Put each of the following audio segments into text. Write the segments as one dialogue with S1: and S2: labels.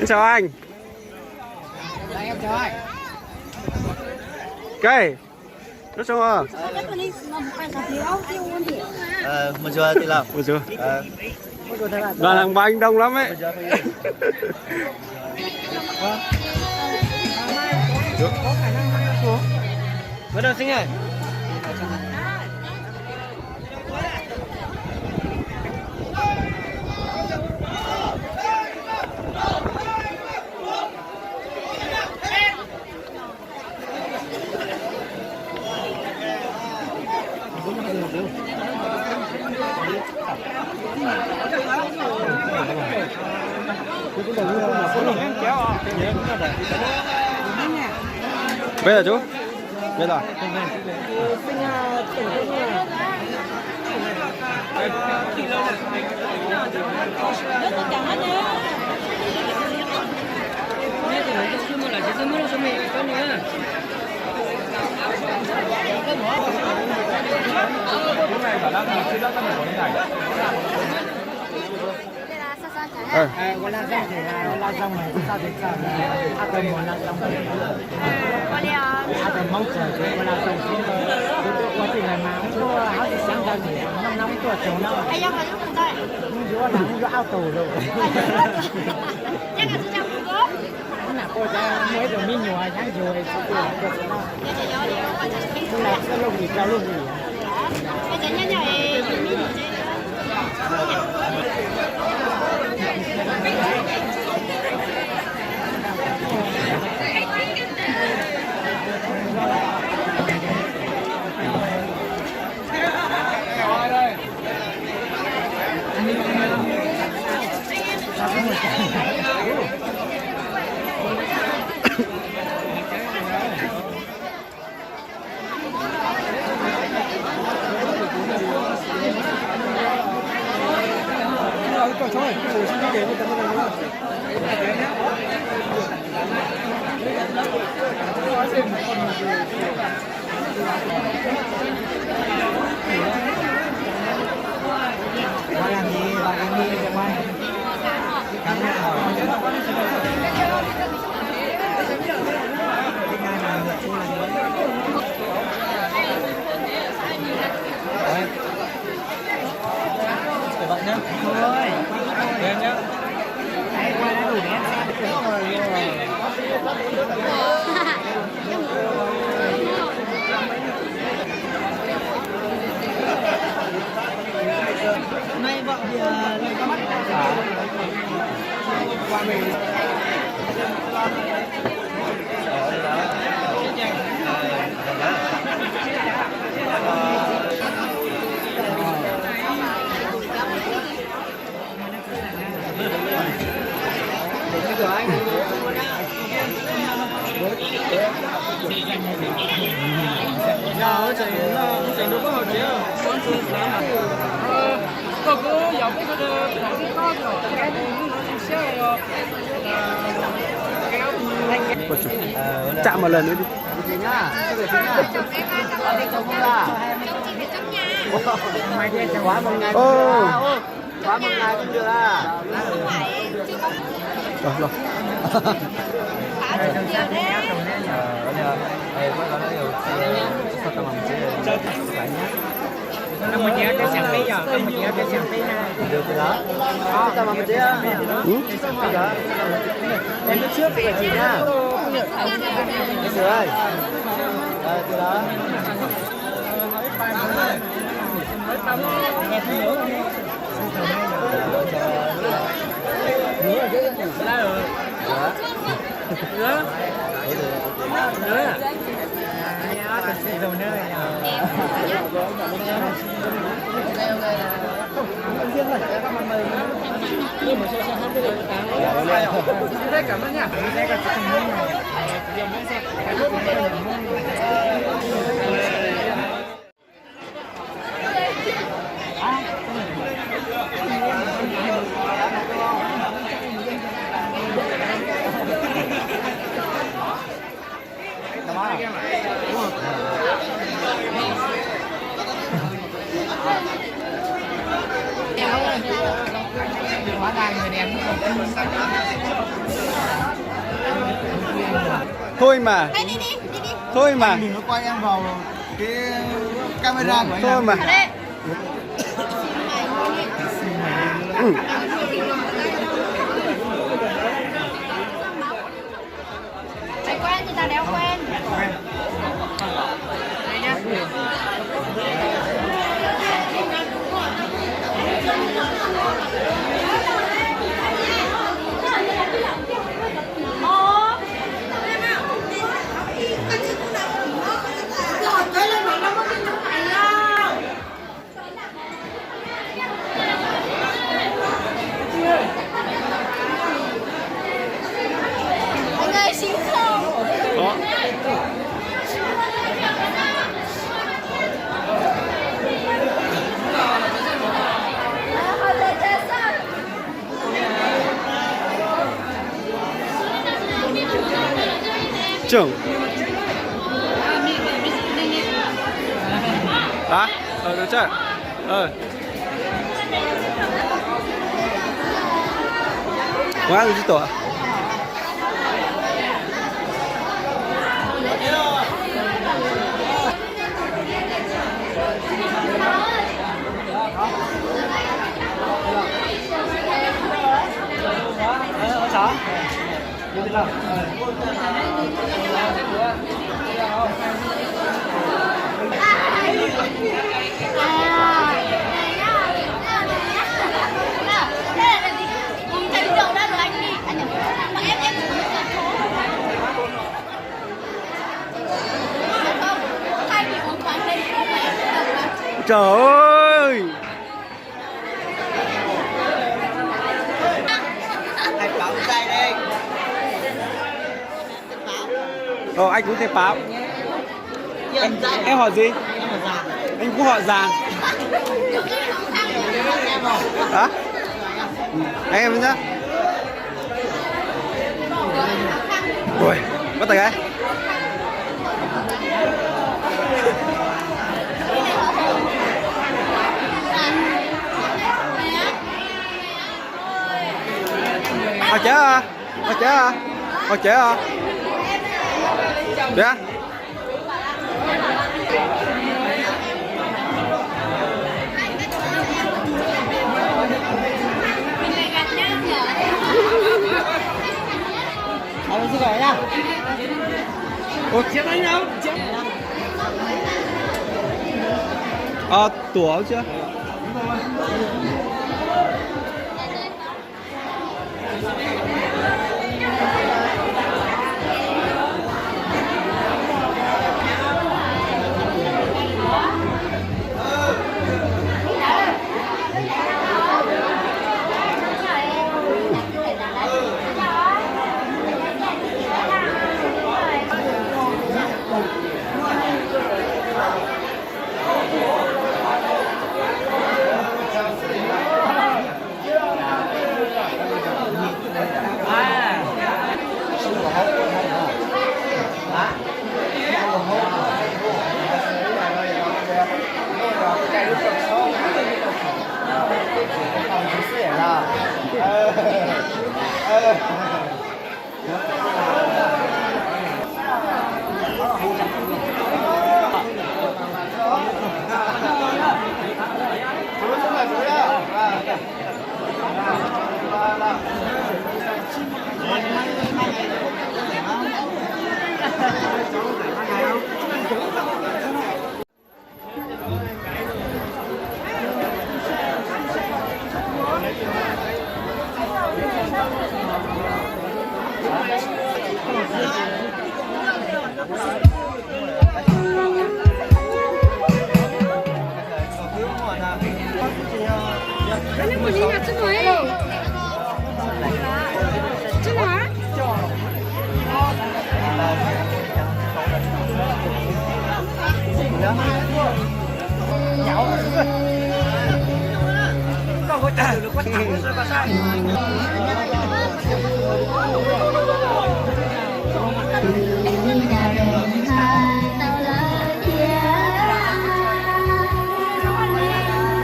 S1: Chào anh.
S2: Em chào anh.
S1: Cây. Nó xong à?
S3: Bonjour, chị Lâm.
S1: Bonjour. Đoàn hàng bánh đông lắm ấy.
S3: Bắt đầu sinh ơi.
S1: Bây giờ chú. Bây giờ.
S2: Con la rong thì la rong này sao thì sao ăn tôm một la rong ăn tôm móng trời thì con la rong quá trình này mà không có áo thì sáng ra thì nóng tuổi chiều nóng nhưng chúa là không có áo tù rồi là cô ta mới được mi nhồi tháng rồi cũng là cái lúc gì cho lúc gì nay vợ thì lại có mắt qua mình giờ chạy đâu có hồi chứ có dọc cái có
S1: Chạm một lần nữa đi.
S2: Quá một ngày quá một ngày cũng được à.
S1: Rồi.
S2: Năm một nhớ cái sẵn tí rồi, năm một nhớ cái sẵn tí ha.
S3: Được rồi đó. Tao mà chị á. Em đứng trước cái chị nha. Cái sửa ơi. Từ đó.
S2: Cảm ơn nha. Hóa ra người đẹp
S1: Thôi mà. Thôi mà.
S3: Đừng có quay em vào cái camera của anh.
S1: Thôi mà.
S4: Mày quen thì tao đéo quen. Đây nhá. Mọi người xíu không?
S1: Đó. Trưởng. Đó, được chưa? Quá rồi chứ tổ.
S3: Sao? Như thế nào?
S1: Trời ơi.
S3: Anh bảo tay đi.
S1: Anh cũng thêm báo. Em hỏi gì? Anh cũng họ Giàng. Hả? Anh em nhá. Rồi, bắt tay cái. Họ chế à? Họ chế à? Họ chế à? Dạ.
S2: Anh xin gọi nha.
S1: Ủa, chiếc anh đâu? Tủa chưa?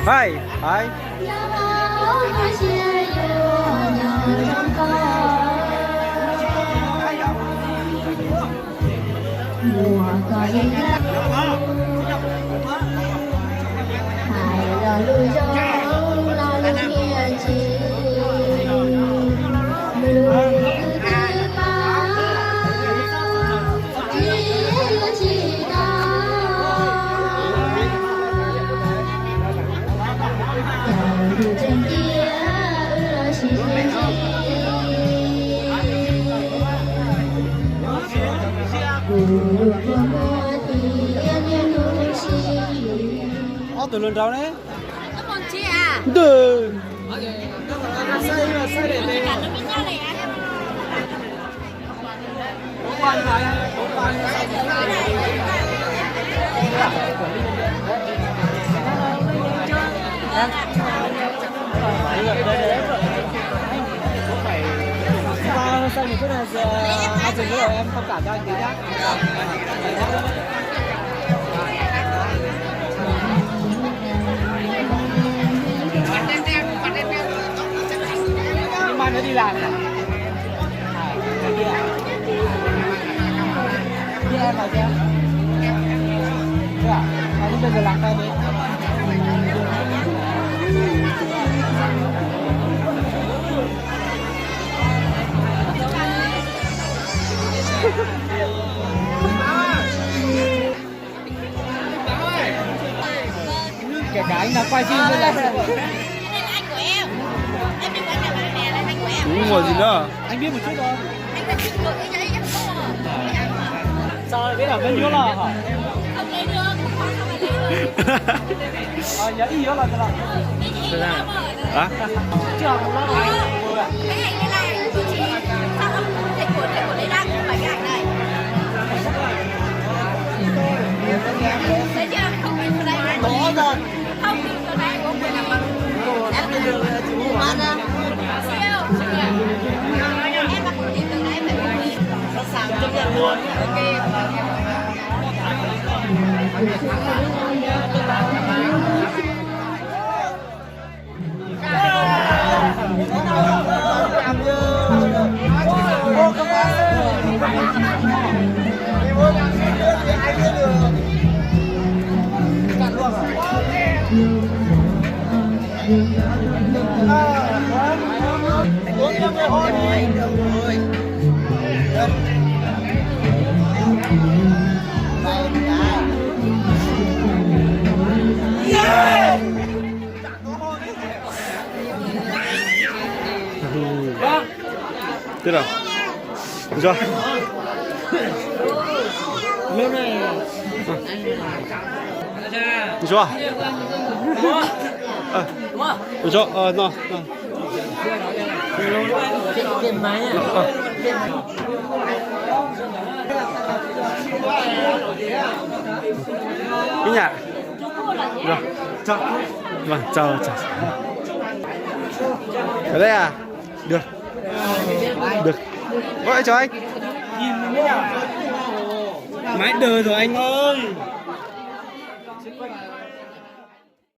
S1: Hai, hai.
S4: mùa có yên lặng hãy lo lùi gió lo lắng nghe chi lùi thứ ba chỉ đó từ trên kia lo chỉ
S1: từ lần đầu đấy.
S4: Có một chị à?
S1: Từ.
S2: Sao những cái này hai chừng rồi em không cảm cho anh tí nhá. Nhưng mà nó đi làm à? Đi em vào xem. Được à? Mà bây giờ làm tay đấy. Kể cả anh là quay phim như là
S4: Đây là anh của em. Em đi quán nhà bạn nè, là anh của em.
S1: Đúng rồi gì nữa.
S2: anh biết một chút thôi.
S4: Anh đã chụp được cái giấy em mua mà.
S2: Sao lại biết là bên nhớ là hả?
S4: Không lấy được, không có sao mà lấy được.
S2: Nhớ ý đó là sao?
S4: Cái gì đó mà.
S1: Hả?
S2: Chưa học đó.
S4: Cái ảnh này này của chị. Sao không? Thầy của lấy đăng phải cái ảnh này. Thấy chưa? Không phải từ đây này. Có rồi. Không từ từ đây của mình là bằng. Em từ đường chị mua bán á. Siêu. Em mặc đi từ đấy phải mua đi. Sẵn sàng chấp nhận luôn. Ok.
S1: Thế nào? Được chưa?
S2: Lúc này
S1: Được chưa? Được chưa? Nó.
S2: cái máy à?
S1: Cái nhà. Rồi. Chào. Vâng, chào. Ở đây à? Được. Được. Gọi cho anh. Máy đờ rồi anh ơi.